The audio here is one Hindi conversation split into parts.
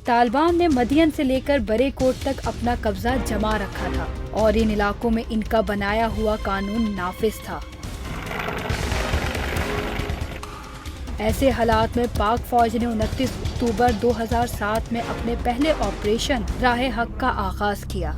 तालिबान ने मदियन से लेकर बरेकोट तक अपना कब्जा जमा रखा था और इन इलाकों में इनका बनाया हुआ कानून नाफिज था। ऐसे हालात में पाक फौज ने 29 अक्टूबर 2007 में अपने पहले ऑपरेशन राहे हक का आगाज किया।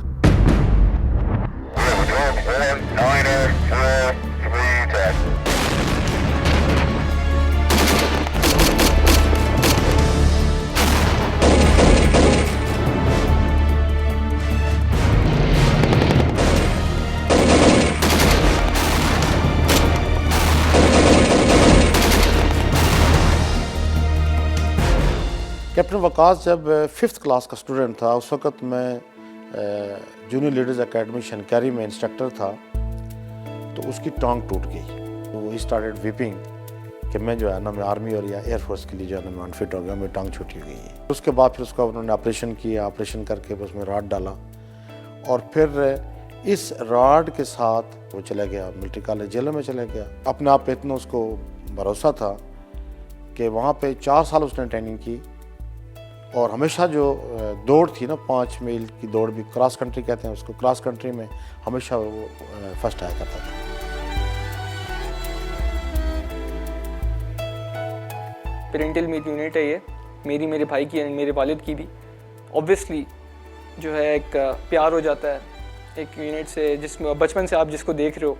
कैप्टन वकास जब 5th क्लास का स्टूडेंट था, उस वक़्त मैं जूनियर लीडर्स एकेडमी शनकारी में इंस्ट्रक्टर था, तो उसकी टांग टूट गई। तो ही स्टार्टेड वीपिंग कि मैं जो है ना, मैं आर्मी और या एयरफोर्स के लिए जो है ना, मैं अनफिट हो गया, मेरी टांग छूटी गई है। उसके बाद फिर उसका उन्होंने ऑपरेशन किया, ऑपरेशन करके उसमें रॉड डाला और फिर इस रॉड के साथ वो चला गया मिलिट्री कॉलेज जेल में चला गया। अपने आप पे इतना उसको भरोसा था कि वहाँ पे 4 साल उसने ट्रेनिंग की और हमेशा जो दौड़ थी ना, 5 मील की दौड़ भी क्रॉस कंट्री कहते हैं उसको, क्रॉस कंट्री में हमेशा वो फर्स्ट आया करता था। पेरेंटल मीट यूनिट है ये, मेरी, मेरे भाई की, मेरे वालिद की भी। ऑब्वियसली जो है एक प्यार हो जाता है एक यूनिट से जिसमें बचपन से आप जिसको देख रहे हो।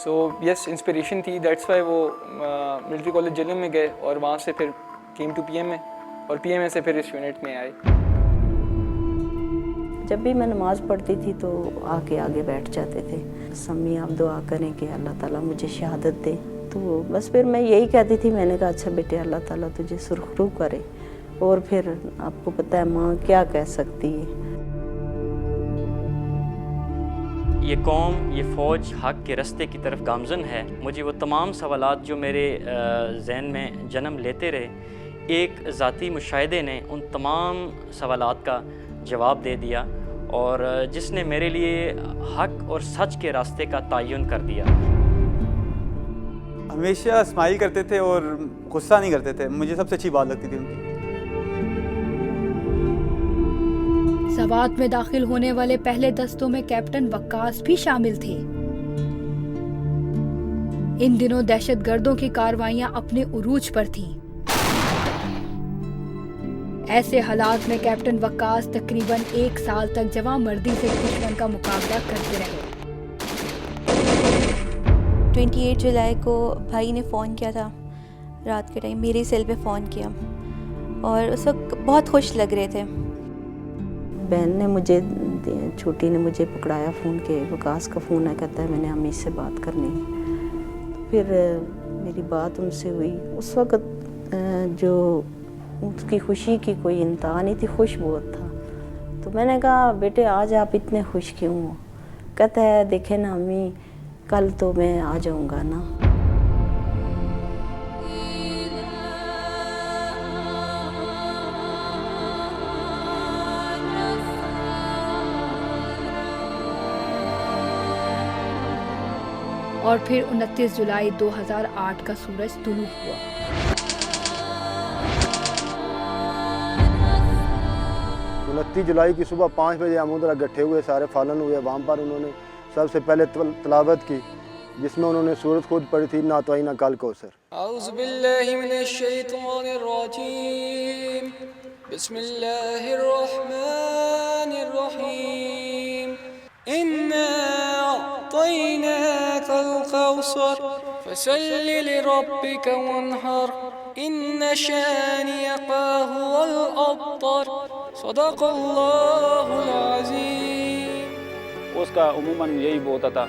सो यस, इंस्पिरेशन थी, दैट्स वाई वो मिलिट्री कॉलेज जेलम में गए और वहाँ से फिर केम टू पीएम में और पीएम से फिर इस यूनिट में आए। जब भी मैं नमाज़ पढ़ती थी तो आके आगे बैठ जाते थे, सम्मी आप दुआ करें कि अल्लाह ताला मुझे शहादत दे। तो बस फिर मैं यही कहती थी, मैंने कहा अच्छा बेटे अल्लाह ताला तुझे सुरखरू करे। और फिर आपको पता है माँ क्या कह सकती है। ये कौम, ये फ़ौज हक़ के रस्ते की तरफ गामज़न है। मुझे वो तमाम सवालात जो मेरे ज़हन में जन्म लेते रहे, एक ज़ाती मुशाहिदे ने उन तमाम सवालात का जवाब दे दिया और जिसने मेरे लिए हक़ और सच के रास्ते का तयन कर दिया। हमेशा स्माइल करते थे और गुस्सा नहीं करते थे, मुझे सबसे अच्छी बात लगती थी उनकी। सवात में दाखिल होने वाले पहले दस्तों में कैप्टन वक्कास भी शामिल थे। इन दिनों दहशतगर्दों की कार्रवाइयां अपने उरूज पर थीं। ऐसे हालात में कैप्टन वक्कास तकरीबन 1 साल तक जवांमर्दी से दुश्मन का मुकाबला करते रहे। 28 जुलाई को भाई ने फ़ोन किया था, रात के टाइम मेरे सेल पे फ़ोन किया और उस वक्त बहुत खुश लग रहे थे। बहन ने मुझे, छोटी ने मुझे पकड़ाया फ़ोन के, वकास का फ़ोन है, कहता है मैंने अम्मी से बात करनी है। तो फिर मेरी बात उनसे हुई। उस वक़्त जो उसकी खुशी की कोई इंतहा नहीं थी, खुश बहुत था। तो मैंने कहा बेटे आज आप इतने खुश क्यों हो? कहता है देखे ना अम्मी, कल तो मैं आ जाऊँगा ना। और फिर 29 जुलाई 2008 का सूरज तुलू हुआ। जुलाई की सुबह 5 बजे हम उधर इकट्ठे हुए, सारे फालन हुए। वहाँ पर उन्होंने सबसे पहले तलावत की, जिसमें उन्होंने सूरत खुद पढ़ी थी, ना तो ना कल कौसर। औज़ु बिल्लाहि मिनश शैतानिर रजीम, बिस्मिल्लाहिर रहमानिर रहीम। इन्ना अअतैनाकल कौसर फसल्लि लिरब्बिका वन्हर इन्न शानिअका हुवल अब्तर। सदक़ल्लाहुल अज़ीम। उसका उमूमन यही होता था,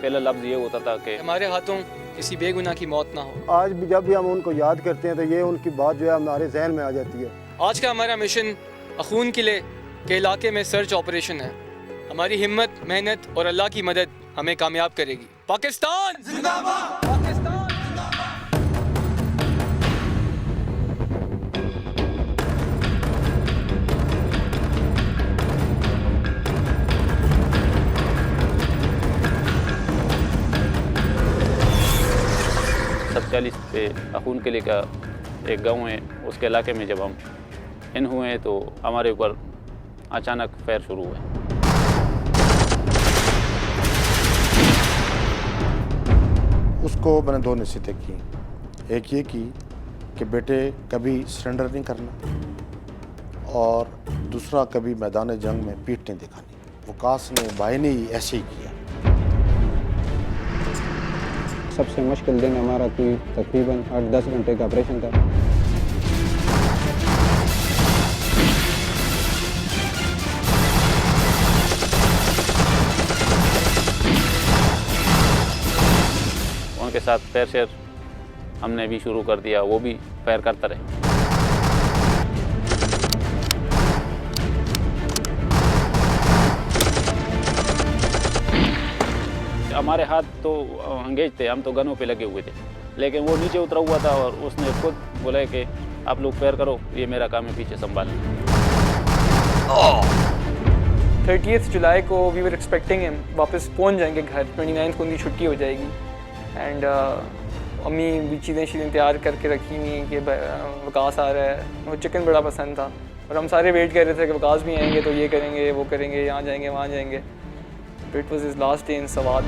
पहला लफ्ज़ ये होता था कि हमारे हाथों किसी बेगुनाह की मौत ना हो। आज भी जब भी हम उनको याद करते हैं तो ये उनकी बात जो है हमारे जहन में आ जाती है। आज का हमारा मिशन अखून किले के इलाके में सर्च ऑपरेशन है। हमारी हिम्मत, मेहनत और अल्लाह की मदद हमें कामयाब करेगी। पाकिस्तान जिंदाबाद! पाकिस्तान! सब 40 पे अखून किले का एक गांव है, उसके इलाके में जब हम इन हुए तो हमारे ऊपर अचानक फायर शुरू हुए। उसको मैंने 2 नसीहतें की। एक ये की कि बेटे कभी सरेंडर नहीं करना, और दूसरा कभी मैदान जंग में पीठ नहीं दिखानी। वकास ने भाई ने ही ऐसे ही किया। सबसे मुश्किल दिन हमारा कोई तकरीबन 8-10 घंटे का ऑपरेशन था। उनके साथ फायर शेयर हमने भी शुरू कर दिया, वो भी फायर करता रहे। हमारे हाथ तो अंगेज थे, हम तो गनों पे लगे हुए थे, लेकिन वो नीचे उतरा हुआ था और उसने खुद बोला कि आप लोग फायर करो, ये मेरा काम है पीछे संभालना। 30 जुलाई को वी वर एक्सपेक्टिंग हिम वापस पहुंच जाएंगे घर। 29 को उनकी छुट्टी हो जाएगी। एंड अम्मी भी चीज़ें तैयार करके रखी हुई कि वकास आ रहा है। वो चिकन बड़ा पसंद था और हम सारे वेट कर रहे थे कि वकास भी आएंगे तो ये करेंगे, वो करेंगे, यहाँ जाएंगे, वहाँ जाएंगे। It was his last day in Swat.